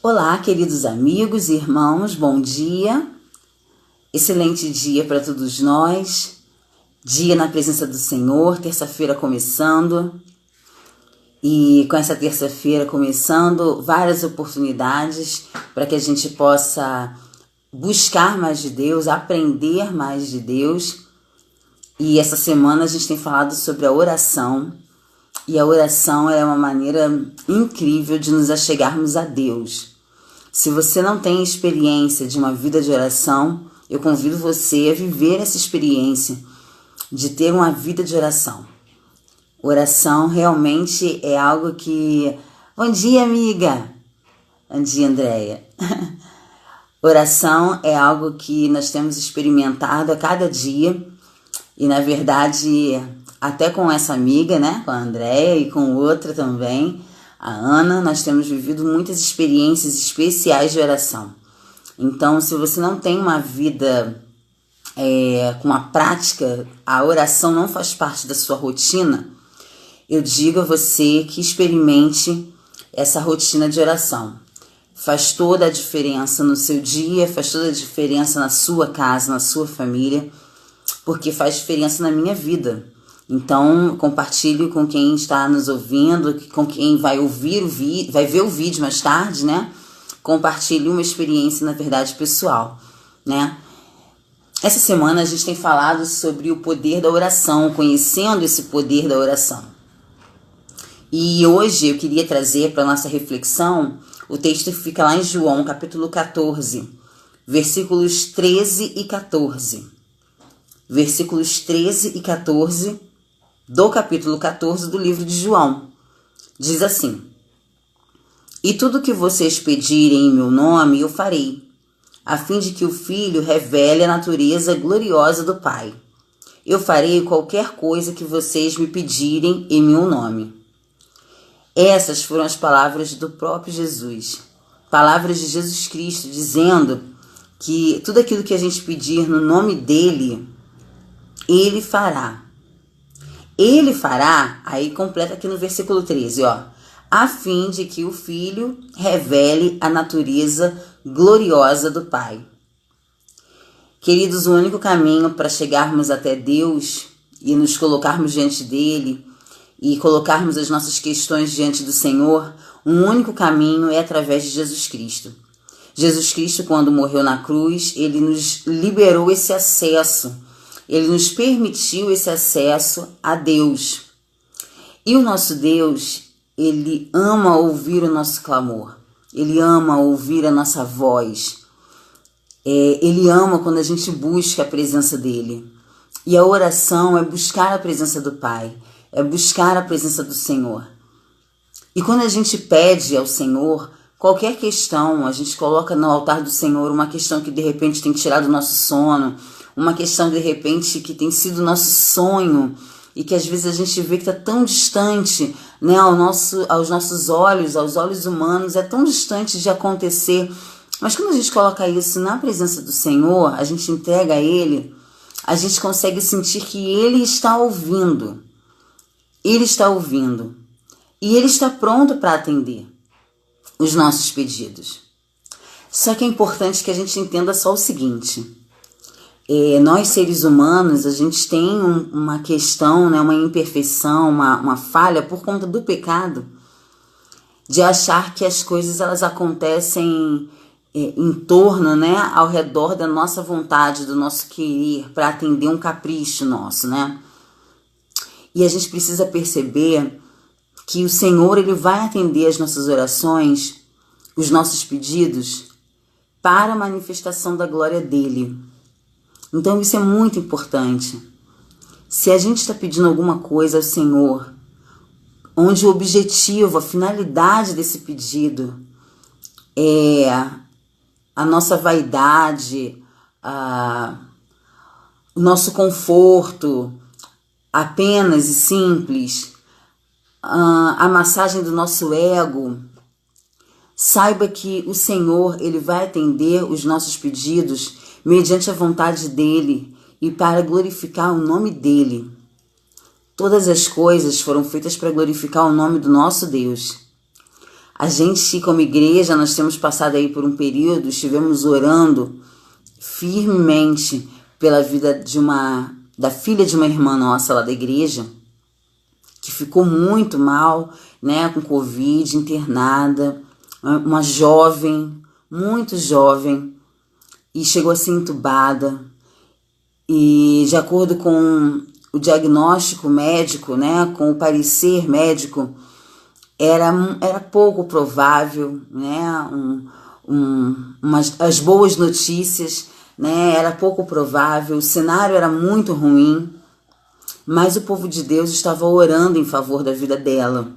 Olá, queridos amigos e irmãos, bom dia. Excelente dia para todos nós. Dia na presença do Senhor, terça-feira começando. E com essa terça-feira começando, várias oportunidades para que a gente possa buscar mais de Deus, aprender mais de Deus. E essa semana a gente tem falado sobre a oração. E a oração é uma maneira incrível de nos achegarmos a Deus. Se você não tem experiência de uma vida de oração, eu convido você a viver essa experiência de ter uma vida de oração. Oração realmente é algo que... Bom dia, amiga! Bom dia, Andréia! Oração é algo que nós temos experimentado a cada dia e, na verdade, até com essa amiga, né, com a Andréia e com outra também, a Ana, nós temos vivido muitas experiências especiais de oração. Então, se você não tem uma vida com uma prática, a oração não faz parte da sua rotina, eu digo a você que experimente essa rotina de oração. Faz toda a diferença no seu dia, faz toda a diferença na sua casa, na sua família, porque faz diferença na minha vida. Então, compartilhe com quem está nos ouvindo, com quem vai vai ver o vídeo mais tarde, né? Compartilhe uma experiência, na verdade, pessoal, né? Essa semana a gente tem falado sobre o poder da oração, conhecendo esse poder da oração. E hoje eu queria trazer para a nossa reflexão o texto que fica lá em João, capítulo 14, versículos 13 e 14. Versículos 13 e 14 do capítulo 14 do livro de João. Diz assim: E tudo que vocês pedirem em meu nome eu farei, a fim de que o Filho revele a natureza gloriosa do Pai. Eu farei qualquer coisa que vocês me pedirem em meu nome. Essas foram as palavras do próprio Jesus. Palavras de Jesus Cristo, dizendo que tudo aquilo que a gente pedir no nome dele, ele fará. Ele fará, aí completa aqui no versículo 13, a fim de que o Filho revele a natureza gloriosa do Pai. Queridos, o único caminho para chegarmos até Deus e nos colocarmos diante dele e colocarmos as nossas questões diante do Senhor, um único caminho é através de Jesus Cristo. Jesus Cristo, quando morreu na cruz, ele nos liberou esse acesso. Ele nos permitiu esse acesso a Deus. E o nosso Deus, ele ama ouvir o nosso clamor. Ele ama ouvir a nossa voz. Ele ama quando a gente busca a presença dele. E a oração é buscar a presença do Pai. É buscar a presença do Senhor. E quando a gente pede ao Senhor qualquer questão, a gente coloca no altar do Senhor uma questão que de repente tem tirado o nosso sono, uma questão de repente que tem sido nosso sonho e que às vezes a gente vê que está tão distante, né, aos nossos olhos, aos olhos humanos, é tão distante de acontecer. Mas quando a gente coloca isso na presença do Senhor, a gente entrega a Ele, a gente consegue sentir que Ele está ouvindo. Ele está ouvindo. E Ele está pronto para atender os nossos pedidos. Só que é importante que a gente entenda só o seguinte: nós seres humanos, a gente tem uma questão, né, uma imperfeição, uma falha por conta do pecado, de achar que as coisas elas acontecem em torno, né, ao redor da nossa vontade, do nosso querer, para atender um capricho nosso, né? E a gente precisa perceber que o Senhor ele vai atender as nossas orações, os nossos pedidos, para a manifestação da glória dele. Então isso é muito importante. Se a gente está pedindo alguma coisa ao Senhor, onde o objetivo, a finalidade desse pedido é a nossa vaidade, o nosso conforto, apenas e simples, a massagem do nosso ego, saiba que o Senhor ele vai atender os nossos pedidos mediante a vontade dele e para glorificar o nome dele. Todas as coisas foram feitas para glorificar o nome do nosso Deus. A gente, como igreja, nós temos passado aí por um período, estivemos orando firmemente pela vida da filha de uma irmã nossa lá da igreja, que ficou muito mal, né, com Covid, internada, uma jovem, muito jovem, e chegou a ser entubada. E de acordo com o diagnóstico médico, né, com o parecer médico, era pouco provável, né, as boas notícias, né, era pouco provável, o cenário era muito ruim, mas o povo de Deus estava orando em favor da vida dela.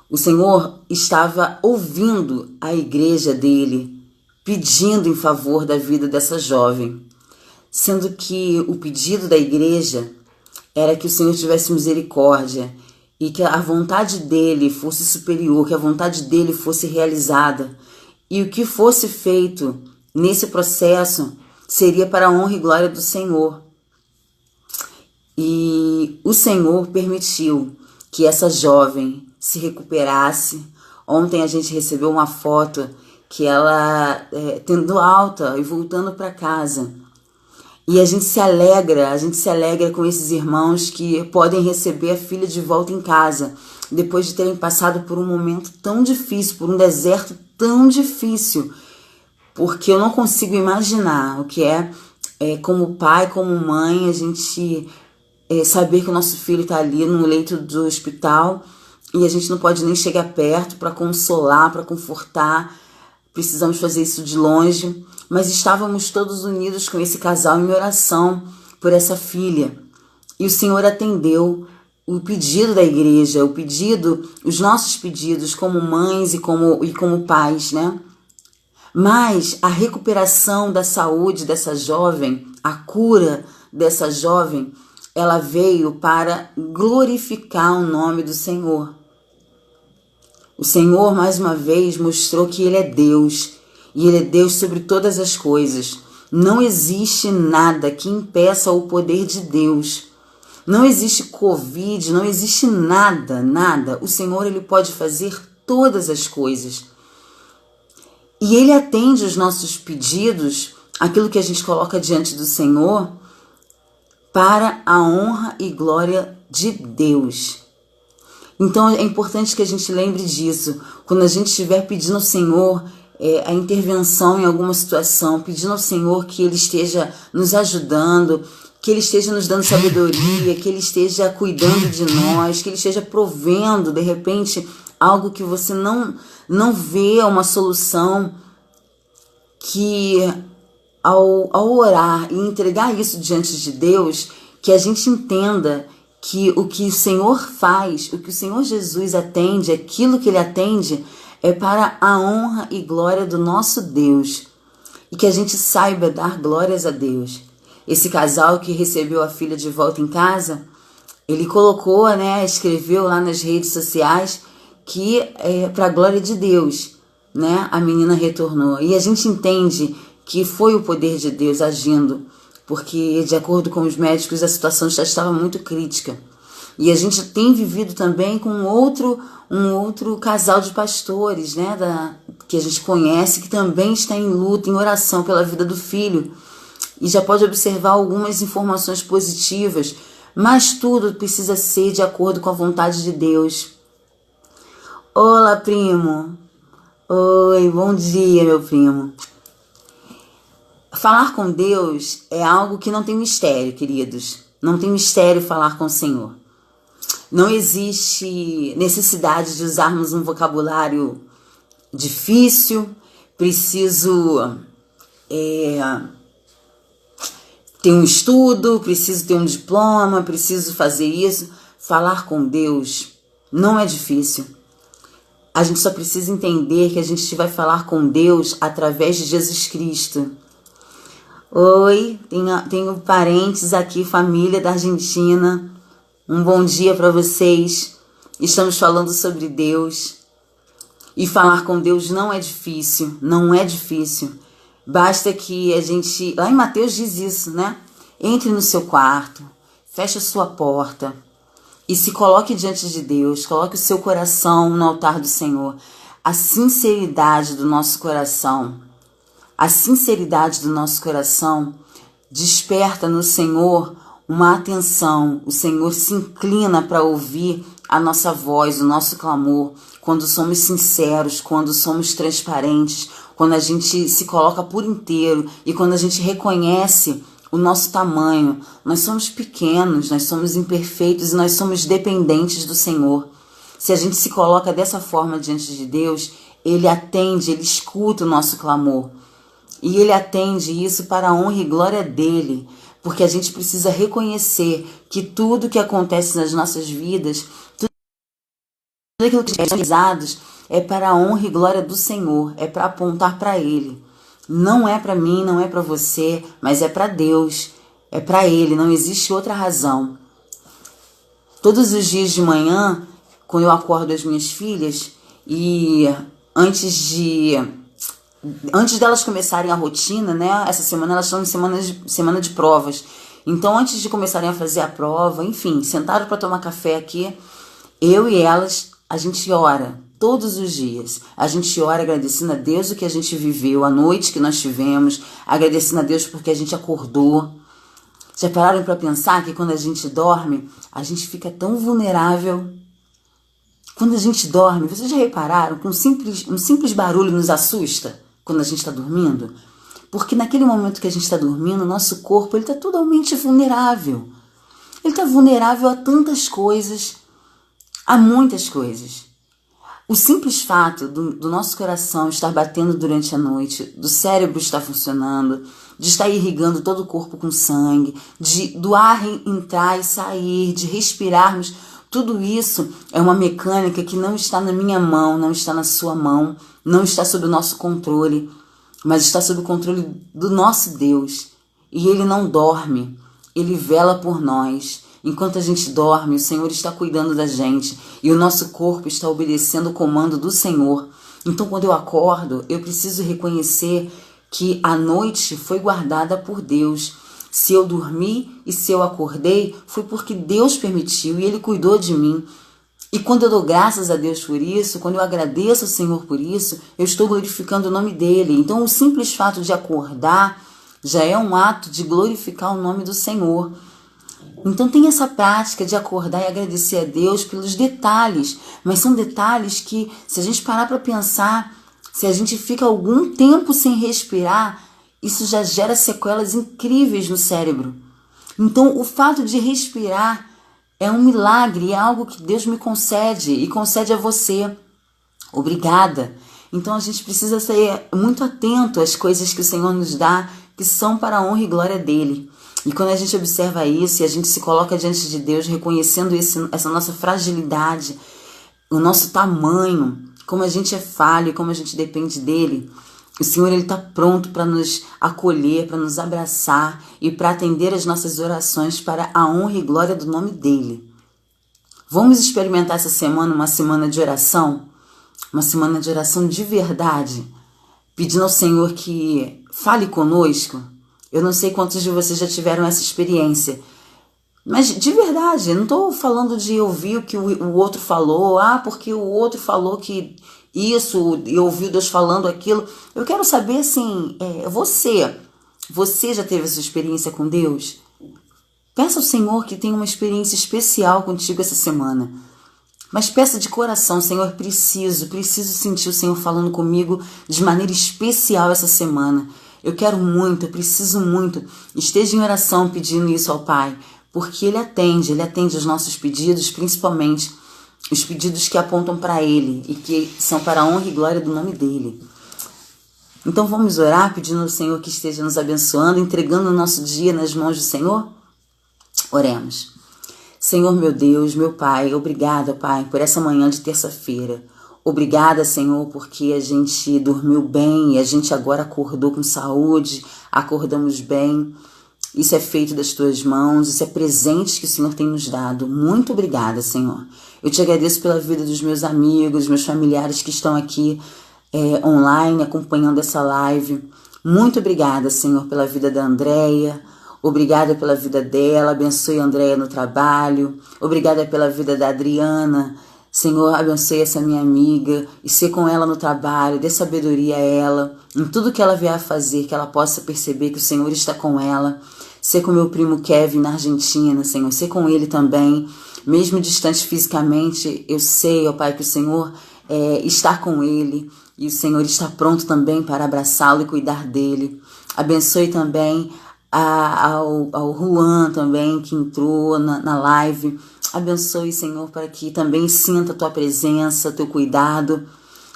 O Senhor estava ouvindo a igreja dele, pedindo em favor da vida dessa jovem, sendo que o pedido da igreja era que o Senhor tivesse misericórdia e que a vontade dele fosse superior, que a vontade dele fosse realizada. E o que fosse feito nesse processo seria para a honra e glória do Senhor. E o Senhor permitiu que essa jovem se recuperasse. Ontem a gente recebeu uma foto que ela tendo alta e voltando para casa. E a gente se alegra com esses irmãos que podem receber a filha de volta em casa, depois de terem passado por um momento tão difícil, por um deserto tão difícil, porque eu não consigo imaginar o que é como pai, como mãe, a gente saber que o nosso filho está ali no leito do hospital e a gente não pode nem chegar perto para consolar, para confortar. Precisamos fazer isso de longe, mas estávamos todos unidos com esse casal em oração por essa filha. E o Senhor atendeu o pedido da igreja, os nossos pedidos como mães e como pais, né? Mas a recuperação da saúde dessa jovem, a cura dessa jovem, ela veio para glorificar o nome do Senhor. O Senhor, mais uma vez, mostrou que Ele é Deus, e Ele é Deus sobre todas as coisas. Não existe nada que impeça o poder de Deus. Não existe Covid, não existe nada. O Senhor, Ele pode fazer todas as coisas. E Ele atende os nossos pedidos, aquilo que a gente coloca diante do Senhor, para a honra e glória de Deus. Então é importante que a gente lembre disso. Quando a gente estiver pedindo ao Senhor a intervenção em alguma situação, pedindo ao Senhor que Ele esteja nos ajudando, que Ele esteja nos dando sabedoria, que Ele esteja cuidando de nós, que Ele esteja provendo, de repente, algo que você não vê uma solução, que ao orar e entregar isso diante de Deus, que a gente entenda que o que o Senhor faz, o que o Senhor Jesus atende, aquilo que Ele atende, é para a honra e glória do nosso Deus. E que a gente saiba dar glórias a Deus. Esse casal que recebeu a filha de volta em casa, ele colocou, né, escreveu lá nas redes sociais que é para a glória de Deus, né, a menina retornou. E a gente entende que foi o poder de Deus agindo, porque, de acordo com os médicos, a situação já estava muito crítica. E a gente tem vivido também com um outro casal de pastores, né, que a gente conhece, que também está em luta, em oração pela vida do filho. E já pode observar algumas informações positivas, mas tudo precisa ser de acordo com a vontade de Deus. Olá, primo. Oi, bom dia, meu primo. Falar com Deus é algo que não tem mistério, queridos. Não tem mistério falar com o Senhor. Não existe necessidade de usarmos um vocabulário difícil. Preciso ter um estudo, preciso ter um diploma, preciso fazer isso. Falar com Deus não é difícil. A gente só precisa entender que a gente vai falar com Deus através de Jesus Cristo. Oi, tenho parentes aqui, família da Argentina. Um bom dia para vocês. Estamos falando sobre Deus. E falar com Deus não é difícil, não é difícil. Basta que a gente... Lá em Mateus diz isso, né? Entre no seu quarto, feche a sua porta e se coloque diante de Deus. Coloque o seu coração no altar do Senhor. a sinceridade do nosso coração. A sinceridade do nosso coração desperta no Senhor uma atenção. O Senhor se inclina para ouvir a nossa voz, o nosso clamor, quando somos sinceros, quando somos transparentes, quando a gente se coloca por inteiro e quando a gente reconhece o nosso tamanho. Nós somos pequenos, nós somos imperfeitos e nós somos dependentes do Senhor. Se a gente se coloca dessa forma diante de Deus, Ele atende, Ele escuta o nosso clamor. E Ele atende isso para a honra e glória dEle, porque a gente precisa reconhecer que tudo que acontece nas nossas vidas, tudo aquilo que é realizados, é para a honra e glória do Senhor, é para apontar para Ele. Não é para mim, não é para você, mas é para Deus, é para Ele, não existe outra razão. Todos os dias de manhã, quando eu acordo as minhas filhas, e antes delas começarem a rotina, né? Essa semana elas estão em semana de provas. Então, antes de começarem a fazer a prova, enfim, sentaram para tomar café aqui, eu e elas, a gente ora todos os dias. A gente ora agradecendo a Deus o que a gente viveu, a noite que nós tivemos, agradecendo a Deus porque a gente acordou. Já pararam para pensar que quando a gente dorme, a gente fica tão vulnerável? Quando a gente dorme, vocês já repararam que um simples barulho nos assusta quando a gente está dormindo? Porque naquele momento que a gente está dormindo, o nosso corpo está totalmente vulnerável. Ele está vulnerável a tantas coisas, a muitas coisas. O simples fato do nosso coração estar batendo durante a noite, do cérebro estar funcionando, de estar irrigando todo o corpo com sangue, do ar entrar e sair, de respirarmos, tudo isso é uma mecânica que não está na minha mão, não está na sua mão, não está sob o nosso controle, mas está sob o controle do nosso Deus. E Ele não dorme, Ele vela por nós. Enquanto a gente dorme, o Senhor está cuidando da gente e o nosso corpo está obedecendo o comando do Senhor. Então, quando eu acordo, eu preciso reconhecer que a noite foi guardada por Deus. Se eu dormi e se eu acordei, foi porque Deus permitiu e Ele cuidou de mim. E quando eu dou graças a Deus por isso, quando eu agradeço ao Senhor por isso, eu estou glorificando o nome dEle. Então, o simples fato de acordar já é um ato de glorificar o nome do Senhor. Então tem essa prática de acordar e agradecer a Deus pelos detalhes, mas são detalhes que, se a gente parar para pensar, se a gente fica algum tempo sem respirar, isso já gera sequelas incríveis no cérebro. Então o fato de respirar é um milagre, é algo que Deus me concede e concede a você. Obrigada. Então a gente precisa ser muito atento às coisas que o Senhor nos dá, que são para a honra e glória dEle. E quando a gente observa isso e a gente se coloca diante de Deus, reconhecendo essa nossa fragilidade, o nosso tamanho, como a gente é falho, como a gente depende dEle, o Senhor está pronto para nos acolher, para nos abraçar e para atender as nossas orações para a honra e glória do nome dEle. Vamos experimentar essa semana uma semana de oração de verdade, pedindo ao Senhor que fale conosco. Eu não sei quantos de vocês já tiveram essa experiência, mas de verdade, eu não estou falando de ouvir o que o outro falou, porque o outro falou que isso, e ouviu Deus falando aquilo. Eu quero saber assim, você já teve essa experiência com Deus? Peça ao Senhor que tenha uma experiência especial contigo essa semana. Mas peça de coração, Senhor, preciso sentir o Senhor falando comigo de maneira especial essa semana. Eu quero muito, eu preciso muito. Esteja em oração pedindo isso ao Pai, porque Ele atende os nossos pedidos, principalmente os pedidos que apontam para Ele e que são para a honra e glória do nome dEle. Então vamos orar pedindo ao Senhor que esteja nos abençoando, entregando o nosso dia nas mãos do Senhor? Oremos. Senhor, meu Deus, meu Pai, obrigada, Pai, por essa manhã de terça-feira. Obrigada, Senhor, porque a gente dormiu bem e a gente agora acordou com saúde, acordamos bem. Isso é feito das Tuas mãos, isso é presente que o Senhor tem nos dado. Muito obrigada, Senhor. Eu te agradeço pela vida dos meus amigos, meus familiares que estão aqui online acompanhando essa live. Muito obrigada, Senhor, pela vida da Andréia. Obrigada pela vida dela, abençoe a Andréia no trabalho. Obrigada pela vida da Adriana. Senhor, abençoe essa minha amiga e ser com ela no trabalho, dê sabedoria a ela, em tudo que ela vier a fazer, que ela possa perceber que o Senhor está com ela. Ser com meu primo Kevin na Argentina, Senhor, ser com ele também, mesmo distante fisicamente, eu sei, ó Pai, que o Senhor está com ele e o Senhor está pronto também para abraçá-lo e cuidar dele. Abençoe também ao Juan também, que entrou na live. Abençoe, Senhor, para que também sinta a tua presença, teu cuidado.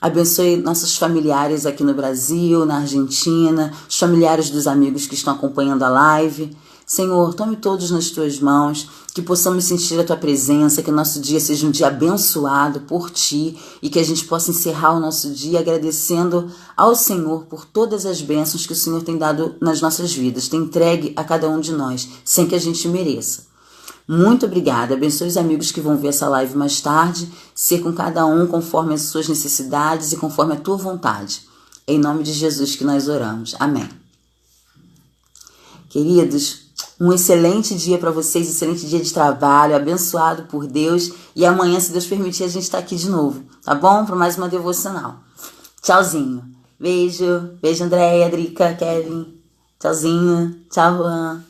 Abençoe nossos familiares aqui no Brasil, na Argentina, os familiares dos amigos que estão acompanhando a live. Senhor, tome todos nas tuas mãos, que possamos sentir a tua presença, que o nosso dia seja um dia abençoado por ti e que a gente possa encerrar o nosso dia agradecendo ao Senhor por todas as bênçãos que o Senhor tem dado nas nossas vidas, tem entregue a cada um de nós, sem que a gente mereça. Muito obrigada. Abençoe os amigos que vão ver essa live mais tarde, ser com cada um conforme as suas necessidades e conforme a tua vontade. Em nome de Jesus que nós oramos. Amém. Queridos, um excelente dia para vocês, excelente dia de trabalho, abençoado por Deus. E amanhã, se Deus permitir, a gente está aqui de novo, tá bom? Para mais uma devocional. Tchauzinho. Beijo. Beijo, Andréia, Drica, Kevin. Tchauzinho. Tchau, Juan.